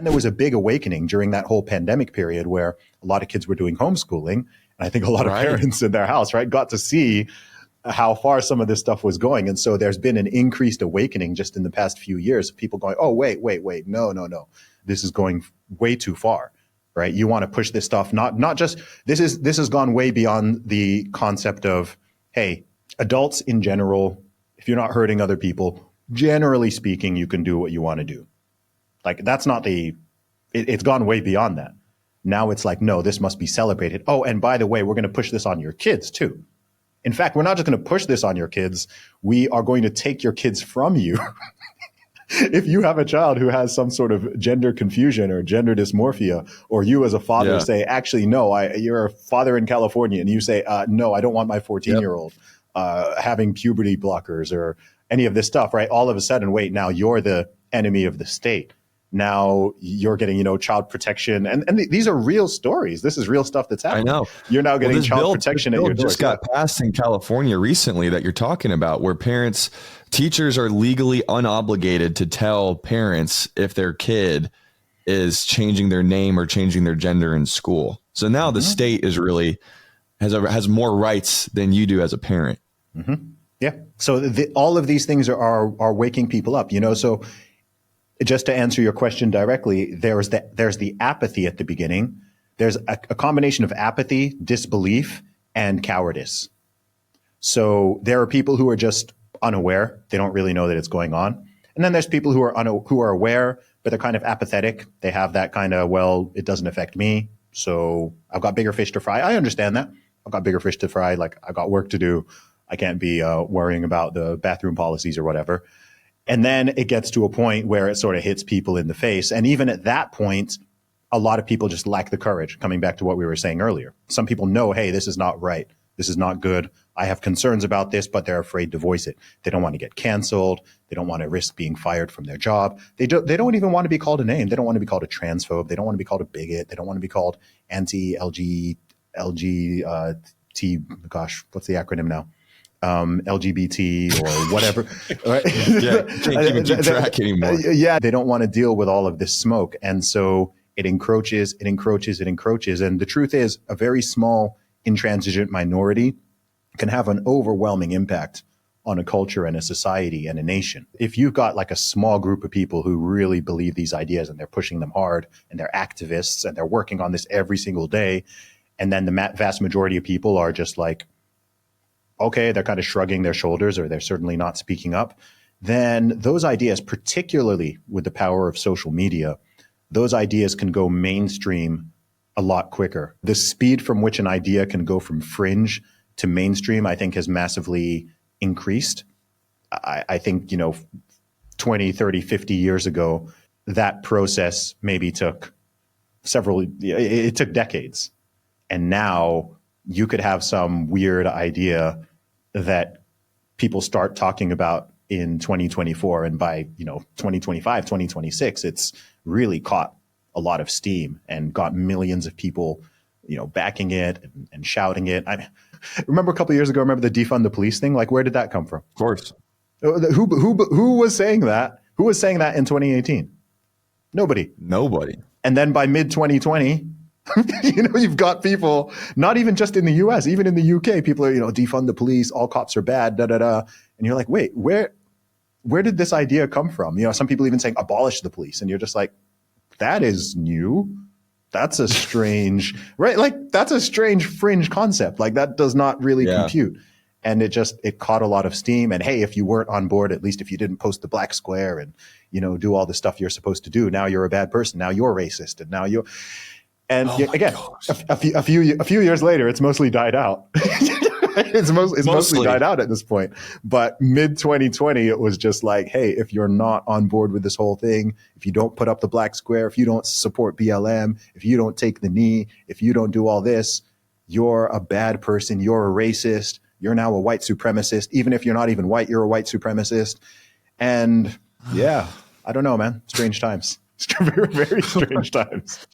And there was a big awakening during that whole pandemic period where a lot of kids were doing homeschooling. And I think a lot of parents in their house, right, got to see how far some of this stuff was going. And so there's been an increased awakening just in the past few years of people going, oh, wait, no. This is going way too far, right? You want to push this stuff, not just, this has gone way beyond the concept of, hey, adults in general, if you're not hurting other people, generally speaking, you can do what you want to do. Like, that's not it's gone way beyond that. Now it's like, no, this must be celebrated. Oh, and by the way, we're going to push this on your kids too. In fact, we're not just going to push this on your kids. We are going to take your kids from you. If you have a child who has some sort of gender confusion or gender dysmorphia, or you as a father say, actually, no, you're a father in California, and you say, no, I don't want my 14-year-old having puberty blockers or any of this stuff, right? All of a sudden, wait, now you're the enemy of the state. Now you're getting, child protection. And these are real stories. This is real stuff that's happening. I know. You're now getting child protection at your door. Just got passed in California recently that you're talking about, where teachers are legally unobligated to tell parents if their kid is changing their name or changing their gender in school. So now the state is really has more rights than you do as a parent. Mm-hmm. Yeah. So all of these things are waking people up, so just to answer your question directly, there's the apathy at the beginning. There's a combination of apathy, disbelief, and cowardice. So there are people who are just unaware. They don't really know that it's going on. And then there's people who are aware, but they're kind of apathetic. They have that kind of, well, it doesn't affect me, so I've got bigger fish to fry. I understand that. I've got bigger fish to fry. Like, I've got work to do. I can't be worrying about the bathroom policies or whatever. And then it gets to a point where it sort of hits people in the face. And even at that point, a lot of people just lack the courage, coming back to what we were saying earlier. Some people know, hey, this is not right. This is not good. I have concerns about this, but they're afraid to voice it. They don't want to get canceled. They don't want to risk being fired from their job. They don't even want to be called a name. They don't want to be called a transphobe. They don't want to be called a bigot. They don't want to be called anti-LGBT, gosh, what's the acronym now? LGBT or whatever. Right? Yeah, can't even keep track anymore. Yeah, they don't want to deal with all of this smoke. And so it encroaches. And the truth is, a very small intransigent minority can have an overwhelming impact on a culture and a society and a nation. If you've got like a small group of people who really believe these ideas and they're pushing them hard and they're activists and they're working on this every single day, and then the vast majority of people are just like, okay, they're kind of shrugging their shoulders, or they're certainly not speaking up, then those ideas, particularly with the power of social media, those ideas can go mainstream a lot quicker. The speed from which an idea can go from fringe to mainstream, I think, has massively increased. I think, 20, 30, 50 years ago, that process maybe took it took decades. And now you could have some weird idea that people start talking about in 2024. And by, 2025, 2026, it's really caught a lot of steam and got millions of people, backing it and shouting it. I remember a couple of years ago, remember the defund the police thing? Like, where did that come from? Of course. Who was saying that? Who was saying that in 2018? Nobody. And then by mid 2020, you've got people, not even just in the US, even in the UK, people are, defund the police, all cops are bad, da, da, da. And you're like, wait, where did this idea come from? Some people even saying abolish the police. And you're just like, that is new. That's a strange, right? Like, that's a strange fringe concept. Like, that does not really compute. And it caught a lot of steam. And hey, if you weren't on board, at least if you didn't post the black square and, do all the stuff you're supposed to do, now you're a bad person. Now you're racist. And now you're, and again, a few years later, it's mostly died out. It's mostly died out at this point. But mid 2020, it was just like, hey, if you're not on board with this whole thing, if you don't put up the black square, if you don't support BLM, if you don't take the knee, if you don't do all this, you're a bad person. You're a racist. You're now a white supremacist. Even if you're not even white, you're a white supremacist. And yeah, I don't know, man. Strange times. Very, very strange times.